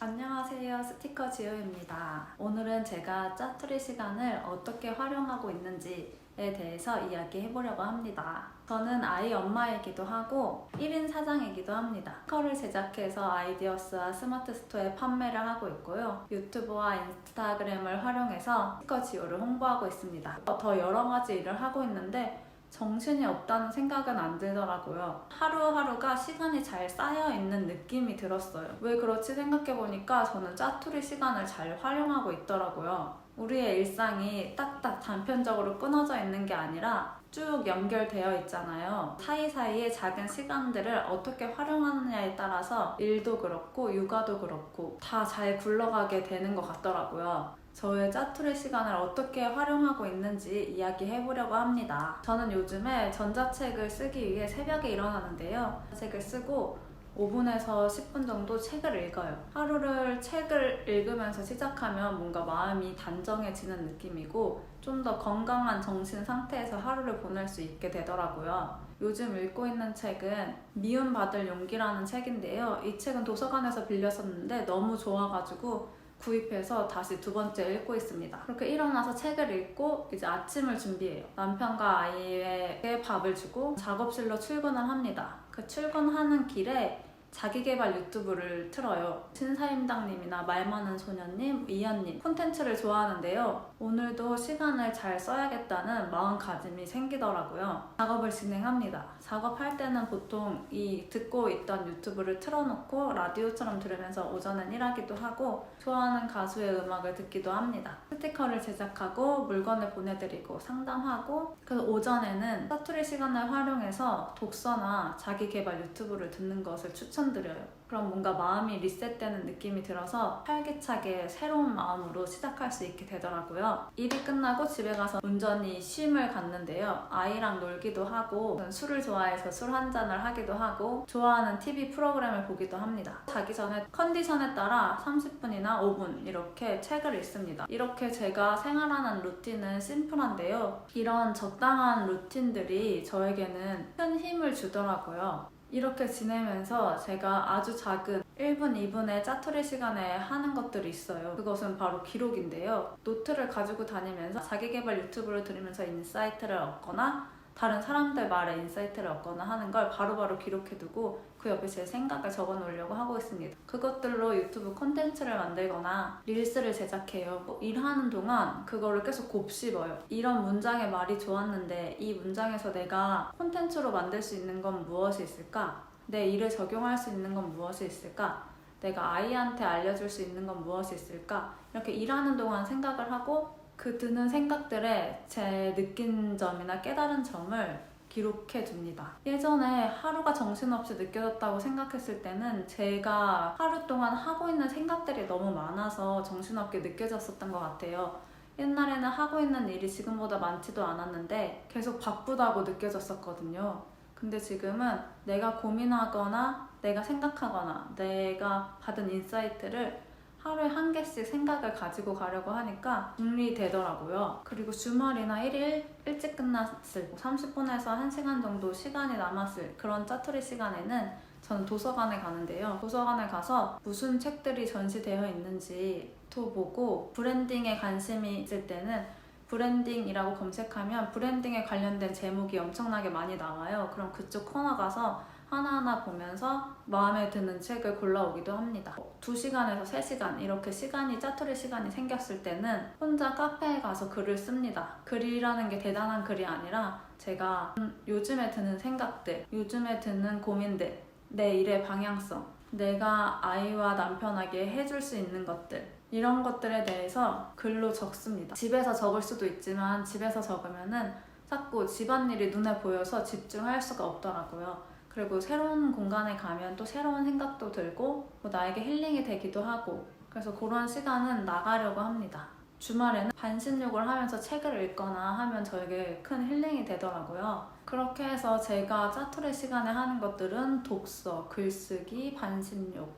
안녕하세요. 스티커 지효입니다. 오늘은 제가 짜투리 시간을 어떻게 활용하고 있는지에 대해서 이야기해보려고 합니다. 저는 아이 엄마이기도 하고 1인 사장이기도 합니다. 스티커를 제작해서 아이디어스와 스마트 스토어에 판매를 하고 있고요. 유튜브와 인스타그램을 활용해서 스티커 지효를 홍보하고 있습니다. 더 여러 가지 일을 하고 있는데 정신이 없다는 생각은 안 들더라고요. 하루하루가 시간이 잘 쌓여있는 느낌이 들었어요. 왜 그렇지 생각해보니까 저는 짜투리 시간을 잘 활용하고 있더라고요. 우리의 일상이 딱딱 단편적으로 끊어져 있는 게 아니라 쭉 연결되어 있잖아요. 사이사이에 작은 시간들을 어떻게 활용하느냐에 따라서 일도 그렇고 육아도 그렇고 다 잘 굴러가게 되는 것 같더라고요. 저의 짜투리 시간을 어떻게 활용하고 있는지 이야기해보려고 합니다. 저는 요즘에 전자책을 쓰기 위해 새벽에 일어나는데요. 책을 쓰고 5분에서 10분 정도 책을 읽어요. 하루를 책을 읽으면서 시작하면 뭔가 마음이 단정해지는 느낌이고 좀 더 건강한 정신 상태에서 하루를 보낼 수 있게 되더라고요. 요즘 읽고 있는 책은 미움받을 용기라는 책인데요. 이 책은 도서관에서 빌렸었는데 너무 좋아가지고 구입해서 다시 두 번째 읽고 있습니다. 그렇게 일어나서 책을 읽고 이제 아침을 준비해요. 남편과 아이에게 밥을 주고 작업실로 출근을 합니다. 그 출근하는 길에 자기계발 유튜브를 틀어요. 신사임당님이나 말 많은 소녀님, 이한님 콘텐츠를 좋아하는데요. 오늘도 시간을 잘 써야겠다는 마음가짐이 생기더라고요. 작업을 진행합니다. 작업할 때는 보통 이 듣고 있던 유튜브를 틀어놓고 라디오처럼 들으면서 오전엔 일하기도 하고 좋아하는 가수의 음악을 듣기도 합니다. 스티커를 제작하고 물건을 보내드리고 상담하고 그래서 오전에는 짜투리 시간을 활용해서 독서나 자기계발 유튜브를 듣는 것을 추천드려요. 그럼 뭔가 마음이 리셋되는 느낌이 들어서 활기차게 새로운 마음으로 시작할 수 있게 되더라고요. 일이 끝나고 집에 가서 온전히 쉼을 갖는데요. 아이랑 놀기도 하고 술을 좋아해서 술 한 잔을 하기도 하고 좋아하는 TV 프로그램을 보기도 합니다. 자기 전에 컨디션에 따라 30분이나 5분 이렇게 책을 읽습니다. 이렇게 제가 생활하는 루틴은 심플한데요. 이런 적당한 루틴들이 저에게는 큰 힘을 주더라고요. 이렇게 지내면서 제가 아주 작은 1분, 2분의 짜투리 시간에 하는 것들이 있어요. 그것은 바로 기록인데요. 노트를 가지고 다니면서 자기계발 유튜브를 들으면서 인사이트를 얻거나 다른 사람들 말에 인사이트를 얻거나 하는 걸 바로바로 기록해두고 그 옆에 제 생각을 적어놓으려고 하고 있습니다. 그것들로 유튜브 콘텐츠를 만들거나 릴스를 제작해요. 일하는 동안 그거를 계속 곱씹어요. 이런 문장의 말이 좋았는데 이 문장에서 내가 콘텐츠로 만들 수 있는 건 무엇이 있을까? 내 일에 적용할 수 있는 건 무엇이 있을까? 내가 아이한테 알려줄 수 있는 건 무엇이 있을까? 이렇게 일하는 동안 생각을 하고 그 드는 생각들에 제 느낀 점이나 깨달은 점을 기록해 둡니다. 예전에 하루가 정신없이 느껴졌다고 생각했을 때는 제가 하루 동안 하고 있는 생각들이 너무 많아서 정신없게 느껴졌었던 것 같아요. 옛날에는 하고 있는 일이 지금보다 많지도 않았는데 계속 바쁘다고 느껴졌었거든요. 근데 지금은 내가 고민하거나 내가 생각하거나 내가 받은 인사이트를 하루에 한 개씩 생각을 가지고 가려고 하니까 정리되더라고요. 그리고 주말이나 일일 일찍 끝났을 30분에서 1시간 정도 시간이 남았을 그런 짜투리 시간에는 저는 도서관에 가는데요. 도서관에 가서 무슨 책들이 전시되어 있는지 또 보고 브랜딩에 관심이 있을 때는 브랜딩이라고 검색하면 브랜딩에 관련된 제목이 엄청나게 많이 나와요. 그럼 그쪽 코너 가서 하나하나 보면서 마음에 드는 책을 골라오기도 합니다. 2시간에서 3시간 이렇게 짜투리 시간이 생겼을 때는 혼자 카페에 가서 글을 씁니다. 글이라는 게 대단한 글이 아니라 제가 요즘에 드는 생각들, 요즘에 드는 고민들, 내 일의 방향성, 내가 아이와 남편에게 해줄 수 있는 것들 이런 것들에 대해서 글로 적습니다. 집에서 적을 수도 있지만 집에서 적으면은 자꾸 집안일이 눈에 보여서 집중할 수가 없더라고요. 그리고 새로운 공간에 가면 또 새로운 생각도 들고 나에게 힐링이 되기도 하고 그래서 그런 시간은 나가려고 합니다. 주말에는 반신욕을 하면서 책을 읽거나 하면 저에게 큰 힐링이 되더라고요. 그렇게 해서 제가 짜투리 시간에 하는 것들은 독서, 글쓰기, 반신욕,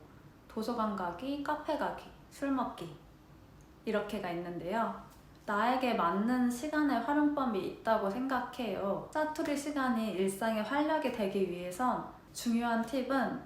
도서관 가기, 카페 가기, 술 먹기 이렇게가 있는데요. 나에게 맞는 시간의 활용법이 있다고 생각해요. 짜투리 시간이 일상의 활력이 되기 위해선 중요한 팁은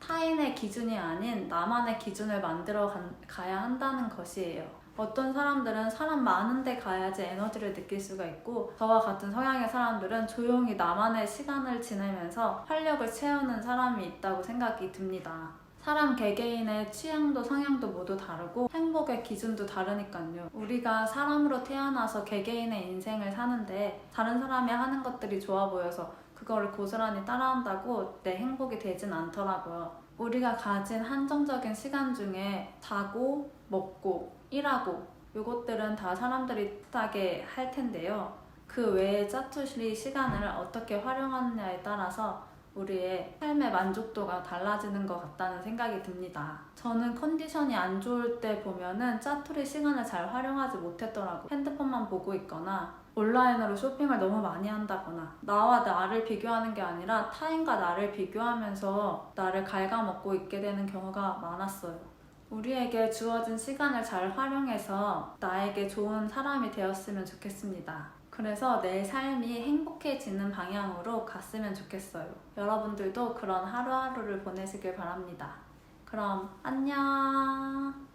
타인의 기준이 아닌 나만의 기준을 만들어 가야 한다는 것이에요. 어떤 사람들은 사람 많은 데 가야지 에너지를 느낄 수가 있고, 저와 같은 성향의 사람들은 조용히 나만의 시간을 지내면서 활력을 채우는 사람이 있다고 생각이 듭니다. 사람 개개인의 취향도 성향도 모두 다르고 행복의 기준도 다르니까요. 우리가 사람으로 태어나서 개개인의 인생을 사는데 다른 사람이 하는 것들이 좋아 보여서 그거를 고스란히 따라한다고 내 행복이 되진 않더라고요. 우리가 가진 한정적인 시간 중에 자고, 먹고, 일하고 이것들은 다 사람들이 비슷하게 할 텐데요. 그 외에 짜투리 시간을 어떻게 활용하느냐에 따라서 우리의 삶의 만족도가 달라지는 것 같다는 생각이 듭니다. 저는 컨디션이 안 좋을 때 보면은 짜투리 시간을 잘 활용하지 못했더라고요. 핸드폰만 보고 있거나 온라인으로 쇼핑을 너무 많이 한다거나 나와 나를 비교하는 게 아니라 타인과 나를 비교하면서 나를 갉아먹고 있게 되는 경우가 많았어요. 우리에게 주어진 시간을 잘 활용해서 나에게 좋은 사람이 되었으면 좋겠습니다. 그래서 내 삶이 행복해지는 방향으로 갔으면 좋겠어요. 여러분들도 그런 하루하루를 보내시길 바랍니다. 그럼 안녕.